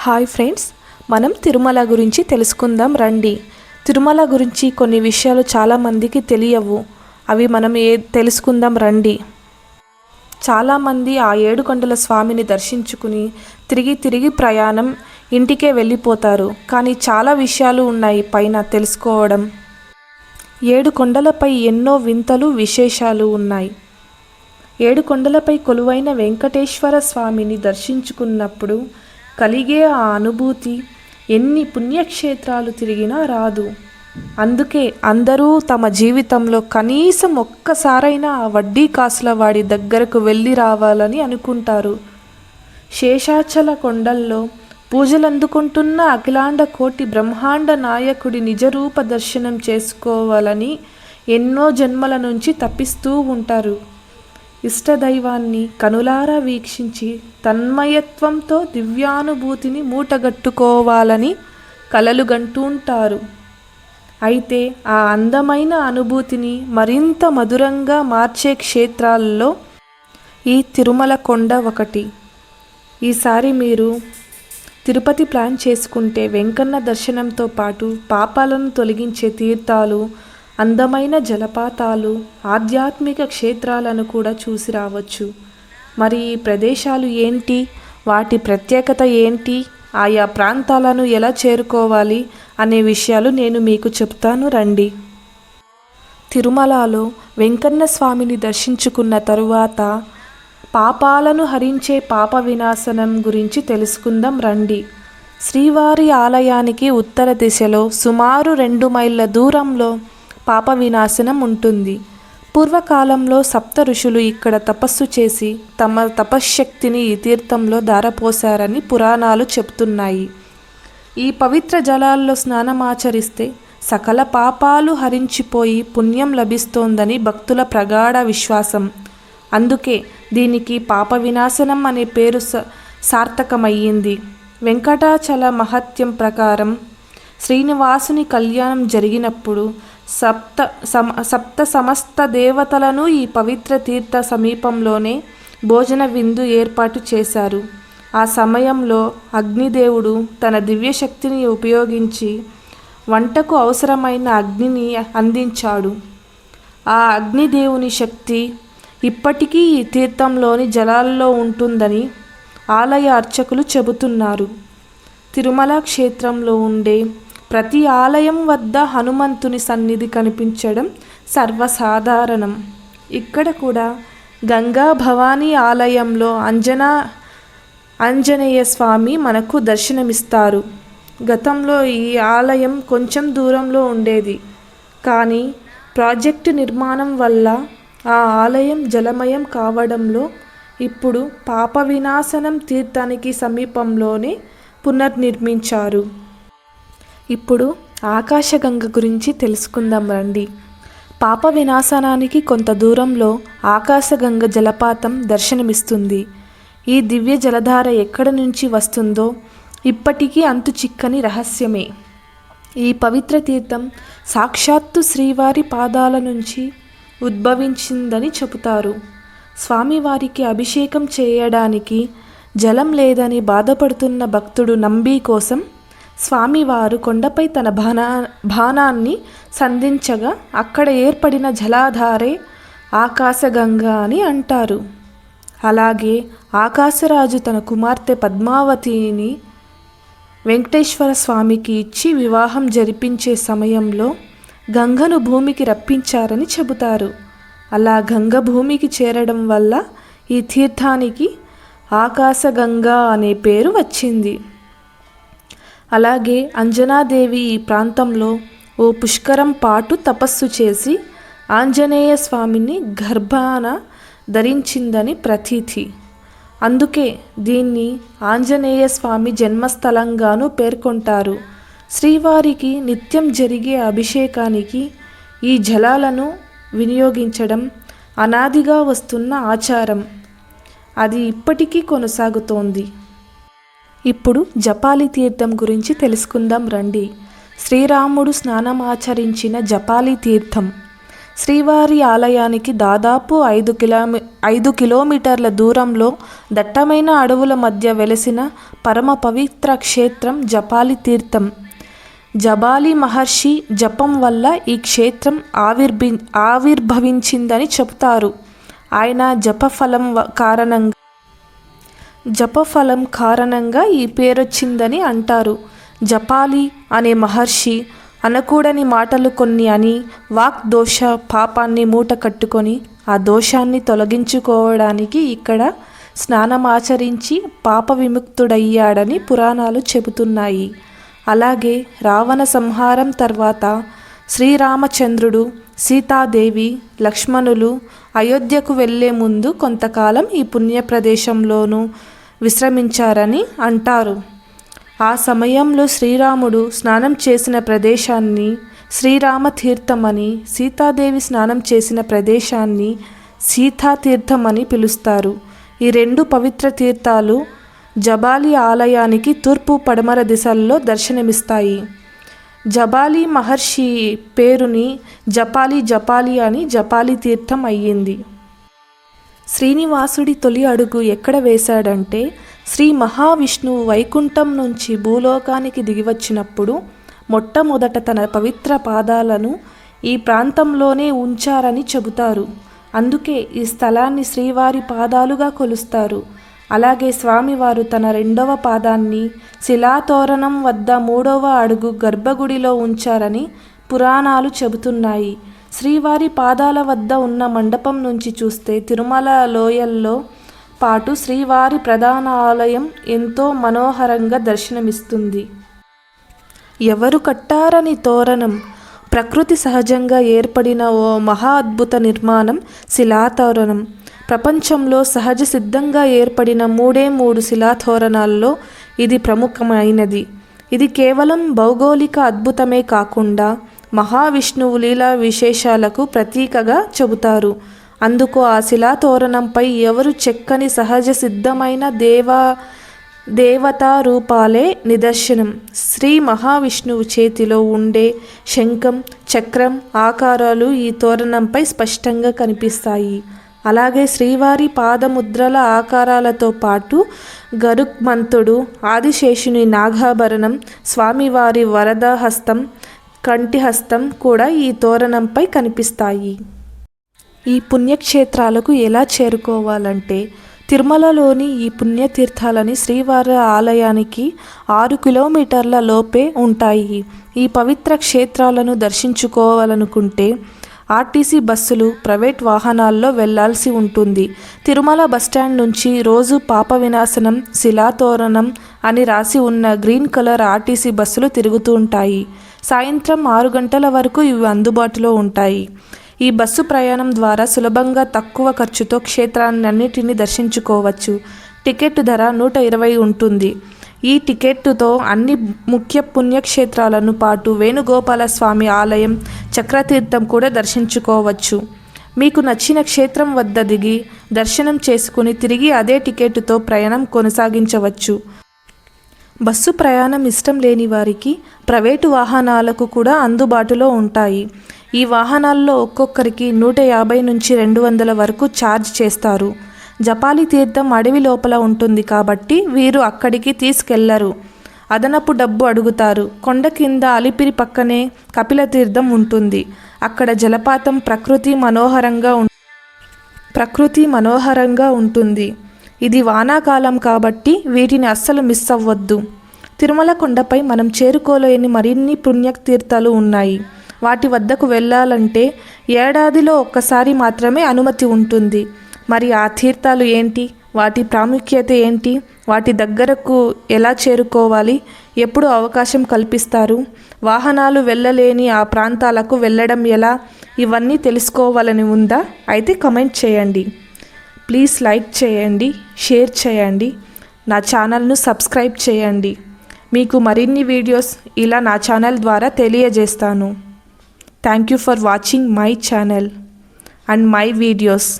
Hi friends, మనం తిరుమల గురించి తెలుసుకుందాం రండి. తిరుమల గురించి కొన్ని విషయాలు చాలామందికి తెలియవు. అవి మనం తెలుసుకుందాం రండి. చాలామంది ఆ ఏడుకొండల స్వామిని దర్శించుకుని తిరిగి ప్రయాణం ఇంటికే వెళ్ళిపోతారు. కానీ చాలా విషయాలు ఉన్నాయి పైన తెలుసుకోవడం. ఏడుకొండలపై ఎన్నో వింతలు విశేషాలు ఉన్నాయి. ఏడుకొండలపై కొలువైన వెంకటేశ్వర స్వామిని దర్శించుకున్నప్పుడు కలిగే ఆ అనుభూతి ఎన్ని పుణ్యక్షేత్రాలు తిరిగినా రాదు. అందుకే అందరూ తమ జీవితంలో కనీసం ఒక్కసారైనా ఆ వడ్డీ కాసుల వాడి దగ్గరకు వెళ్ళి రావాలని అనుకుంటారు. శేషాచల కొండల్లో పూజలందుకుంటున్న అఖిలాండ కోటి బ్రహ్మాండ నాయకుడి నిజరూప దర్శనం చేసుకోవాలని ఎన్నో జన్మల నుంచి తప్పిస్తూ ఉంటారు. ఇష్టదైవాన్ని కనులారా వీక్షించి తన్మయత్వంతో దివ్యానుభూతిని మూటగట్టుకోవాలని కలలుగంటుంటారు. అయితే ఆ అందమైన అనుభూతిని మరింత మధురంగా మార్చే క్షేత్రాల్లో ఈ తిరుమల కొండ ఒకటి. ఈసారి మీరు తిరుపతి ప్లాన్ చేసుకుంటే వెంకన్న దర్శనంతో పాటు పాపాలను తొలగించే తీర్థాలు, అందమైన జలపాతాలు, ఆధ్యాత్మిక క్షేత్రాలను కూడా చూసి రావచ్చు. మరి ఈ ప్రదేశాలు ఏంటి, వాటి ప్రత్యేకత ఏంటి, ఆయా ప్రాంతాలను ఎలా చేరుకోవాలి అనే విషయాలు నేను మీకు చెప్తాను రండి. తిరుమలలో వెంకన్న స్వామిని దర్శించుకున్న తరువాత పాపాలను హరించే పాప వినాశనం గురించి తెలుసుకుందాం రండి. శ్రీవారి ఆలయానికి ఉత్తర దిశలో సుమారు 2 మైళ్ళ దూరంలో పాప వినాశనం ఉంటుంది. పూర్వకాలంలో సప్త ఋషులు ఇక్కడ తపస్సు చేసి తమ తపశ్శక్తిని ఈ తీర్థంలో ధారపోశారని పురాణాలు చెప్తున్నాయి. ఈ పవిత్ర జలాల్లో స్నానమాచరిస్తే సకల పాపాలు హరించిపోయి పుణ్యం లభిస్తోందని భక్తుల ప్రగాఢ విశ్వాసం. అందుకే దీనికి పాప వినాశనం అనే పేరు సార్థకమయ్యింది. వెంకటాచల మహత్యం ప్రకారం శ్రీనివాసుని కళ్యాణం జరిగినప్పుడు సప్త సమస్త దేవతలను ఈ పవిత్ర తీర్థ సమీపంలోనే భోజన విందు ఏర్పాటు చేశారు. ఆ సమయంలో అగ్నిదేవుడు తన దివ్యశక్తిని ఉపయోగించి వంటకు అవసరమైన అగ్నిని అందించాడు. ఆ అగ్నిదేవుని శక్తి ఇప్పటికీ ఈ తీర్థంలోని జలాల్లో ఉంటుందని ఆలయ అర్చకులు చెబుతున్నారు. తిరుమల క్షేత్రంలో ఉండే ప్రతి ఆలయం వద్ద హనుమంతుని సన్నిధి కనిపించడం సర్వసాధారణం. ఇక్కడ కూడా గంగా భవానీ ఆలయంలో ఆంజనేయ స్వామి మనకు దర్శనమిస్తారు. గతంలో ఈ ఆలయం కొంచెం దూరంలో ఉండేది. కానీ ప్రాజెక్టు నిర్మాణం వల్ల ఆ ఆలయం జలమయం కావడంలో ఇప్పుడు పాప వినాశనం తీర్థానికి సమీపంలోనే పునర్నిర్మించారు. ఇప్పుడు ఆకాశగంగ గురించి తెలుసుకుందాం రండి. పాప వినాశనానికి కొంత దూరంలో ఆకాశగంగ జలపాతం దర్శనమిస్తుంది. ఈ దివ్య జలధార ఎక్కడి నుంచి వస్తుందో ఇప్పటికీ అంతు చిక్కని రహస్యమే. ఈ పవిత్ర తీర్థం సాక్షాత్తు శ్రీవారి పాదాల నుంచి ఉద్భవించిందని చెబుతారు. స్వామివారికి అభిషేకం చేయడానికి జలం లేదని బాధపడుతున్న భక్తుడు నంబి కోసం స్వామివారు కొండపై తన బాణాన్ని సంధించగా అక్కడ ఏర్పడిన జలాధారే ఆకాశగంగ అని అంటారు. అలాగే ఆకాశరాజు తన కుమార్తె పద్మావతిని వెంకటేశ్వర స్వామికి ఇచ్చి వివాహం జరిపించే సమయంలో గంగను భూమికి రప్పించారని చెబుతారు. అలా గంగ భూమికి చేరడం వల్ల ఈ తీర్థానికి ఆకాశగంగ అనే పేరు వచ్చింది. అలాగే అంజనాదేవి ఈ ప్రాంతంలో ఓ పుష్కరం పాటు తపస్సు చేసి ఆంజనేయ స్వామిని గర్భాన ధరించిందని ప్రతీతి. అందుకే దీన్ని ఆంజనేయ స్వామి జన్మస్థలంగాను పేర్కొంటారు. శ్రీవారికి నిత్యం జరిగే అభిషేకానికి ఈ జలాలను వినియోగించడం అనాదిగా వస్తున్న ఆచారం. అది ఇప్పటికీ కొనసాగుతోంది. ఇప్పుడు జపాలి తీర్థం గురించి తెలుసుకుందాం రండి. శ్రీరాముడు స్నానమాచరించిన జపాలి తీర్థం శ్రీవారి ఆలయానికి దాదాపు 5 కిలోమీటర్ల దూరంలో దట్టమైన అడవుల మధ్య వెలసిన పరమ పవిత్ర క్షేత్రం జపాలి తీర్థం. జబాలి మహర్షి జపం వల్ల ఈ క్షేత్రం ఆవిర్భవించిందని చెబుతారు. ఆయన జపఫలం కారణంగా ఈ పేరొచ్చిందని అంటారు. జపాలి అనే మహర్షి అనకూడని మాటలు కొన్ని అని వాక్ దోష పాపాన్ని మూట కట్టుకొని ఆ దోషాన్ని తొలగించుకోవడానికి ఇక్కడ స్నానమాచరించి పాప విముక్తుడయ్యాడని పురాణాలు చెబుతున్నాయి. అలాగే రావణ సంహారం తర్వాత శ్రీరామచంద్రుడు, సీతాదేవి, లక్ష్మణులు అయోధ్యకు వెళ్ళే ముందు కొంతకాలం ఈ పుణ్య ప్రదేశంలోనూ విశ్రమించారని అంటారు. ఆ సమయంలో శ్రీరాముడు స్నానం చేసిన ప్రదేశాన్ని శ్రీరామతీర్థమని, సీతాదేవి స్నానం చేసిన ప్రదేశాన్ని సీతాతీర్థమని పిలుస్తారు. ఈ 2 పవిత్ర తీర్థాలు జబాలి ఆలయానికి తూర్పు పడమర దిశల్లో దర్శనమిస్తాయి. జబాలి మహర్షి పేరుని జపాలి అని జపాలి తీర్థం అయ్యింది. శ్రీనివాసుడి తొలి అడుగు ఎక్కడ వేశాడంటే శ్రీ మహావిష్ణువు వైకుంఠం నుంచి భూలోకానికి దిగివచ్చినప్పుడు మొట్టమొదట తన పవిత్ర పాదాలను ఈ ప్రాంతంలోనే ఉంచారని చెబుతారు. అందుకే ఈ స్థలాన్ని శ్రీవారి పాదాలుగా కొలుస్తారు. అలాగే స్వామివారు తన 2వ పాదాన్ని శిలాతోరణం వద్ద 3వ అడుగు గర్భగుడిలో ఉంచారని పురాణాలు చెబుతున్నాయి. శ్రీవారి పాదాల వద్ద ఉన్న మండపం నుంచి చూస్తే తిరుమల లోయల్లో పాటు శ్రీవారి ప్రధాన ఆలయం ఎంతో మనోహరంగా దర్శనమిస్తుంది. ఎవరు కట్టారని తోరణం? ప్రకృతి సహజంగా ఏర్పడిన ఓ మహా అద్భుత నిర్మాణం శిలాతోరణం. ప్రపంచంలో సహజ సిద్ధంగా ఏర్పడిన 3 శిలాతోరణాల్లో ఇది ప్రముఖమైనది. ఇది కేవలం భౌగోళిక అద్భుతమే కాకుండా మహావిష్ణువు లీలా విశేషాలకు ప్రతీకగా చెబుతారు. అందుకు ఆ శిలాతోరణంపై ఎవరు చెక్కని సహజ సిద్ధమైన దేవతా రూపాలే నిదర్శనం. శ్రీ మహావిష్ణువు చేతిలో ఉండే శంఖం, చక్రం ఆకారాలు ఈ తోరణంపై స్పష్టంగా కనిపిస్తాయి. అలాగే శ్రీవారి పాదముద్రల ఆకారాలతో పాటు గరుత్మంతుడు, ఆదిశేషుని నాగాభరణం, స్వామివారి వరదహస్తం, కంఠిహస్తం కూడా ఈ తోరణంపై కనిపిస్తాయి. ఈ పుణ్యక్షేత్రాలకు ఎలా చేరుకోవాలంటే తిరుమలలోని ఈ పుణ్యతీర్థాలని శ్రీవారి ఆలయానికి 6 కిలోమీటర్ల లోపే ఉంటాయి. ఈ పవిత్ర క్షేత్రాలను దర్శించుకోవాలనుకుంటే ఆర్టీసీ బస్సులు, ప్రైవేట్ వాహనాల్లో వెళ్లాల్సి ఉంటుంది. తిరుమల బస్టాండ్ నుంచి రోజు పాప వినాశనం, శిలాతోరణం అని రాసి ఉన్న గ్రీన్ కలర్ ఆర్టీసీ బస్సులు తిరుగుతూ ఉంటాయి. సాయంత్రం 6 గంటల వరకు ఇవి అందుబాటులో ఉంటాయి. ఈ బస్సు ప్రయాణం ద్వారా సులభంగా తక్కువ ఖర్చుతో క్షేత్రాలన్నిటిని దర్శించుకోవచ్చు. టికెట్ ధర 120 ఉంటుంది. ఈ టికెట్టుతో అన్ని ముఖ్య పుణ్యక్షేత్రాలను పాటు వేణుగోపాల స్వామి ఆలయం, చక్రతీర్థం కూడా దర్శించుకోవచ్చు. మీకు నచ్చిన క్షేత్రం వద్ద దిగి దర్శనం చేసుకుని తిరిగి అదే టికెట్టుతో ప్రయాణం కొనసాగించవచ్చు. బస్సు ప్రయాణం ఇష్టం లేని వారికి ప్రైవేటు వాహనాలకు కూడా అందుబాటులో ఉంటాయి. ఈ వాహనాల్లో ఒక్కొక్కరికి 150 నుంచి 200 వరకు ఛార్జ్ చేస్తారు. జపాలి తీర్థం అడవి లోపల ఉంటుంది కాబట్టి వీరు అక్కడికి తీసుకెళ్లరు, అదనపు డబ్బు అడుగుతారు. కొండ కింద అలిపిరి పక్కనే కపిల తీర్థం ఉంటుంది. అక్కడ జలపాతం ప్రకృతి మనోహరంగా ఉంటుంది. ఇది వానాకాలం కాబట్టి వీటిని అస్సలు మిస్ అవ్వద్దు. తిరుమల కొండపై మనం చేరుకోలేని మరిన్ని పుణ్యతీర్థాలు ఉన్నాయి. వాటి వద్దకు వెళ్ళాలంటే ఏడాదిలో ఒక్కసారి మాత్రమే అనుమతి ఉంటుంది. మరి ఆ తీర్థాలు ఏంటి, వాటి ప్రాముఖ్యత ఏంటి, వాటి దగ్గరకు ఎలా చేరుకోవాలి, ఎప్పుడు అవకాశం కల్పిస్తారు, వాహనాలు వెళ్ళలేని ఆ ప్రాంతాలకు వెళ్ళడం ఎలా, ఇవన్నీ తెలుసుకోవాలని ఉందా? అయితే కమెంట్ చేయండి. ప్లీజ్ లైక్ చేయండి, షేర్ చేయండి, నా ఛానల్ను సబ్స్క్రైబ్ చేయండి. మీకు మరిన్ని వీడియోస్ ఇలా నా ఛానల్ ద్వారా తెలియజేస్తాను. Thank you for watching my channel and my videos.